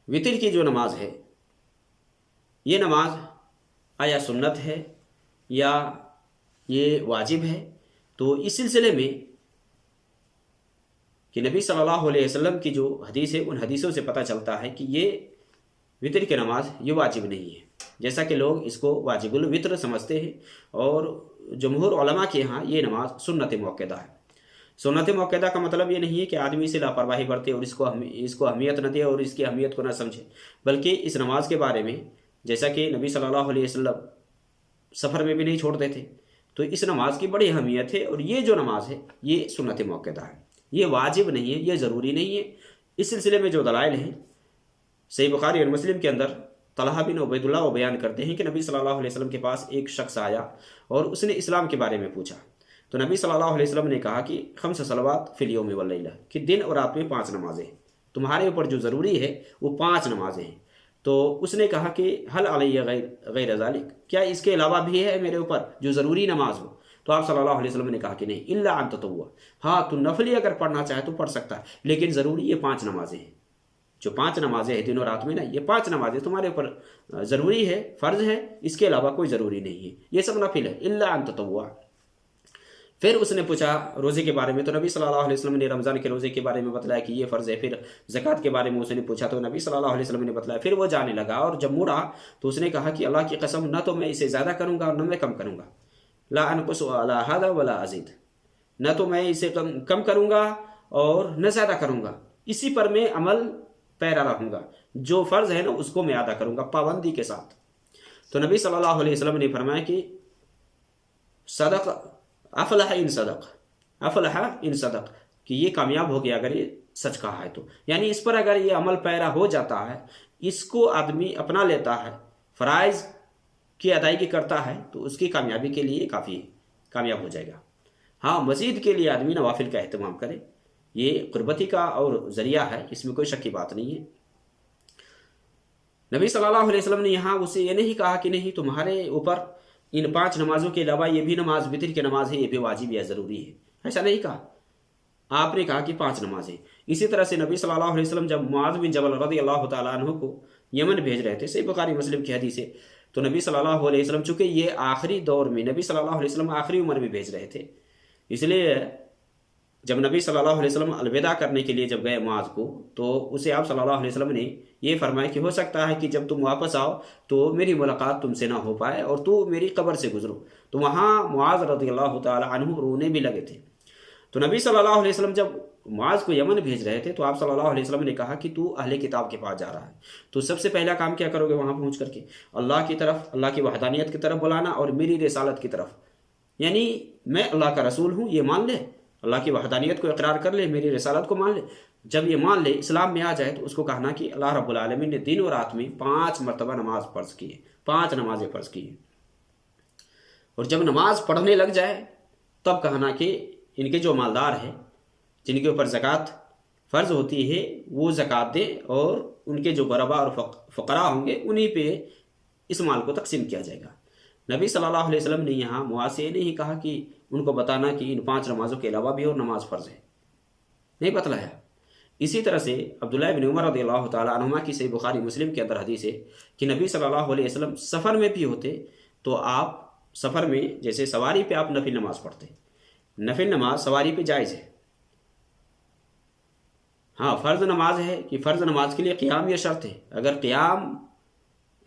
وطر کی جو نماز ہے یہ نماز آیا سنت ہے یا یہ واجب ہے؟ تو اس سلسلے میں کہ نبی صلی اللہ علیہ وسلم کی جو حدیث ہے ان حدیثوں سے پتہ چلتا ہے کہ یہ وطر کی نماز یہ واجب نہیں ہے، جیسا کہ لوگ اس کو واجب الوطر سمجھتے ہیں، اور جمہور علماء کے ہاں یہ نماز سنت موقدہ ہے۔ سنت موقدہ کا مطلب یہ نہیں ہے کہ آدمی سے لاپرواہی برتے اور اس کو اہمیت نہ دے اور اس کی اہمیت کو نہ سمجھے، بلکہ اس نماز کے بارے میں جیسا کہ نبی صلی اللہ علیہ وسلم سفر میں بھی نہیں چھوڑتے تھے، تو اس نماز کی بڑی اہمیت ہے، اور یہ جو نماز ہے یہ سنت موقدہ ہے، یہ واجب نہیں ہے، یہ ضروری نہیں ہے۔ اس سلسلے میں جو دلائل ہیں صحیح بخاری اور مسلم کے اندر طلحہ بن عبید اللہ وہ بیان کرتے ہیں کہ نبی صلی اللہ علیہ وسلم کے پاس ایک شخص آیا اور اس نے اسلام کے بارے میں پوچھا، تو نبی صلی اللہ علیہ وسلم نے کہا کہ خمس صلوات فی الیوم واللیلہ، کہ دن اور رات میں 5 نمازیں، تمہارے اوپر جو ضروری ہے وہ 5 نمازیں ہیں۔ تو اس نے کہا کہ حل علیہ غیر ذالک، کیا اس کے علاوہ بھی ہے میرے اوپر جو ضروری نماز ہو؟ تو آپ صلی اللہ علیہ وسلم نے کہا کہ نہیں، الا ان تطوع، ہاں تو نفلی اگر پڑھنا چاہے تو پڑھ سکتا ہے، لیکن ضروری یہ 5 نمازیں ہیں، جو 5 نمازیں ہیں دن و رات میں نا، یہ 5 نمازیں تمہارے اوپر ضروری ہے، فرض ہے، اس کے علاوہ کوئی ضروری نہیں ہے، یہ سب نفل ہے، الا ان تطوع۔ پھر اس نے پوچھا روزے کے بارے میں، تو نبی صلی اللہ علیہ وسلم نے رمضان کے روزے کے بارے میں بتلایا کہ یہ فرض ہے۔ پھر زکوٰۃ کے بارے میں اس نے پوچھا تو نبی صلی اللہ علیہ وسلم نے بتلایا۔ پھر وہ جانے لگا اور جب مڑا تو اس نے کہا کہ اللہ کی قسم، نہ تو میں اسے زیادہ کروں گا اور نہ میں کم کروں گا، لا انقص علی ھذا ولا ازید، نہ تو میں اسے کم کروں گا اور نہ زیادہ کروں گا، اسی پر میں عمل پیرا رہوں گا، جو فرض ہے نا اس کو میں ادا کروں گا پابندی کے ساتھ۔ تو نبی صلی اللہ علیہ وسلم نے فرمایا کہ صدق افلح ان صدق، افلح ان صدق، کہ یہ کامیاب ہو گیا اگر یہ سچ کہا ہے تو، یعنی اس پر اگر یہ عمل پیرا ہو جاتا ہے، اس کو آدمی اپنا لیتا ہے، فرائض کی ادائیگی کرتا ہے، تو اس کی کامیابی کے لیے کافی ہے، کامیاب ہو جائے گا۔ ہاں مزید کے لیے آدمی نوافل کا اہتمام کرے، یہ قربتی کا اور ذریعہ ہے، اس میں کوئی شک کی بات نہیں ہے۔ نبی صلی اللہ علیہ وسلم نے یہاں اسے یہ نہیں کہا کہ نہیں تمہارے اوپر ان 5 نمازوں کے علاوہ یہ بھی نماز وطر کی نماز ہے، یہ بھی واجب یا ضروری ہے، ایسا نہیں کہا، آپ نے کہا کہ 5 نمازیں۔ اسی طرح سے نبی صلی اللہ علیہ وسلم جب معاذ بن جبل رضی اللہ تعالیٰ عنہ کو یمن بھیج رہے تھے، صحیح بخاری مسلم کی حدیث ہے، تو نبی صلی اللہ علیہ وسلم چونکہ یہ آخری دور میں نبی صلی اللہ علیہ وسلم آخری عمر میں بھیج رہے تھے، اس لیے جب نبی صلی اللہ علیہ وسلم الوداع کرنے کے لیے جب گئے معاذ کو، تو اسے آپ صلی اللہ علیہ وسلم نے یہ فرمایا کہ ہو سکتا ہے کہ جب تم واپس آؤ تو میری ملاقات تم سے نہ ہو پائے اور تو میری قبر سے گزرو۔ تو وہاں معاذ رضی اللہ تعالی عنہ رونے بھی لگے تھے۔ تو نبی صلی اللہ علیہ وسلم جب معاذ کو یمن بھیج رہے تھے تو آپ صلی اللہ علیہ وسلم نے کہا کہ تو اہل کتاب کے پاس جا رہا ہے، تو سب سے پہلا کام کیا کرو گے وہاں پہنچ کر کے؟ اللہ کی طرف، اللہ کی وحدانیت کی طرف بلانا اور میری رسالت کی طرف، یعنی میں اللہ کا رسول ہوں یہ مان لے، اللہ کی وحدانیت کو اقرار کر لے، میری رسالت کو مان لے۔ جب یہ مان لے، اسلام میں آ جائے، تو اس کو کہنا کہ اللہ رب العالمین نے دن و رات میں 5 مرتبہ نماز فرض کی ہے، 5 نمازیں فرض کی ہیں، اور جب نماز پڑھنے لگ جائے تب کہنا کہ ان کے جو مالدار ہیں جن کے اوپر زکوٰۃ فرض ہوتی ہے وہ زکوٰۃ دیں، اور ان کے جو غربا اور فقراء ہوں گے انہی پہ اس مال کو تقسیم کیا جائے گا۔ نبی صلی اللہ علیہ وسلم نے یہاں معاذ سے نہیں کہا کہ ان کو بتانا کہ ان 5 نمازوں کے علاوہ بھی اور نماز فرض ہے، نہیں بتلایا۔ اسی طرح سے عبداللہ بن عمر رضی اللہ تعالیٰ عنہما کی صحیح بخاری مسلم کے اندر حدیث ہے کہ نبی صلی اللہ علیہ وسلم سفر میں بھی ہوتے تو آپ سفر میں جیسے سواری پہ آپ نفل نماز پڑھتے، نفل نماز سواری پہ جائز ہے۔ ہاں فرض نماز ہے کہ فرض نماز کے لیے قیام یہ شرط ہے، اگر قیام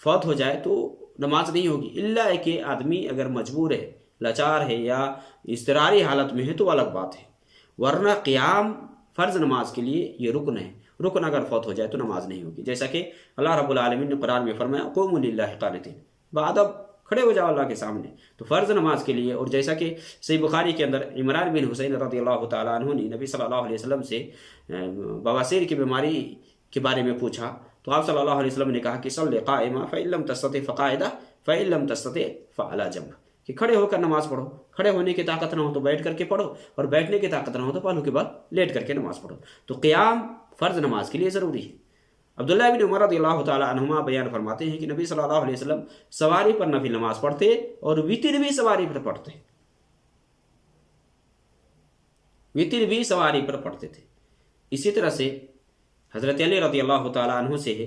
فوت ہو جائے تو نماز نہیں ہوگی، الا کہ آدمی اگر مجبور ہے، لاچار ہے یا اضطراری حالت میں ہے تو الگ بات ہے، ورنہ قیام فرض نماز کے لیے یہ رکن ہے، رکن اگر فوت ہو جائے تو نماز نہیں ہوگی، جیسا کہ اللہ رب العالمین نے قرآن میں فرمایا قوموا للہ قانتین، بادب کھڑے ہو جاؤ اللہ کے سامنے۔ تو فرض نماز کے لیے، اور جیسا کہ صحیح بخاری کے اندر عمران بن حسین رضی اللہ تعالیٰ عنہ نے نبی صلی اللہ علیہ وسلم سے بواسیر کی بیماری کے بارے میں پوچھا، تو آپ صلی اللہ علیہ وسلم نے کہا کہ صلی قائما فإن لم تستطع فقاعدا فإن لم تستطع فعلى جنب، کہ کھڑے ہو کر نماز پڑھو، کھڑے ہونے کی طاقت نہ ہو تو بیٹھ کر کے پڑھو، اور بیٹھنے کی طاقت نہ ہو تو پہلو کے بعد لیٹ کر کے نماز پڑھو۔ تو قیام فرض نماز کے لیے ضروری ہے۔ عبداللہ بن عمر رضی اللہ تعالیٰ عنہما بیان فرماتے ہیں کہ نبی صلی اللہ علیہ وسلم سواری پر نفل نماز پڑھتے اور وطر بھی سواری پر پڑھتے، وطر بھی سواری پر پڑھتے تھے۔ اسی طرح سے حضرت علی رضی اللہ تعالیٰ عنہ سے ہے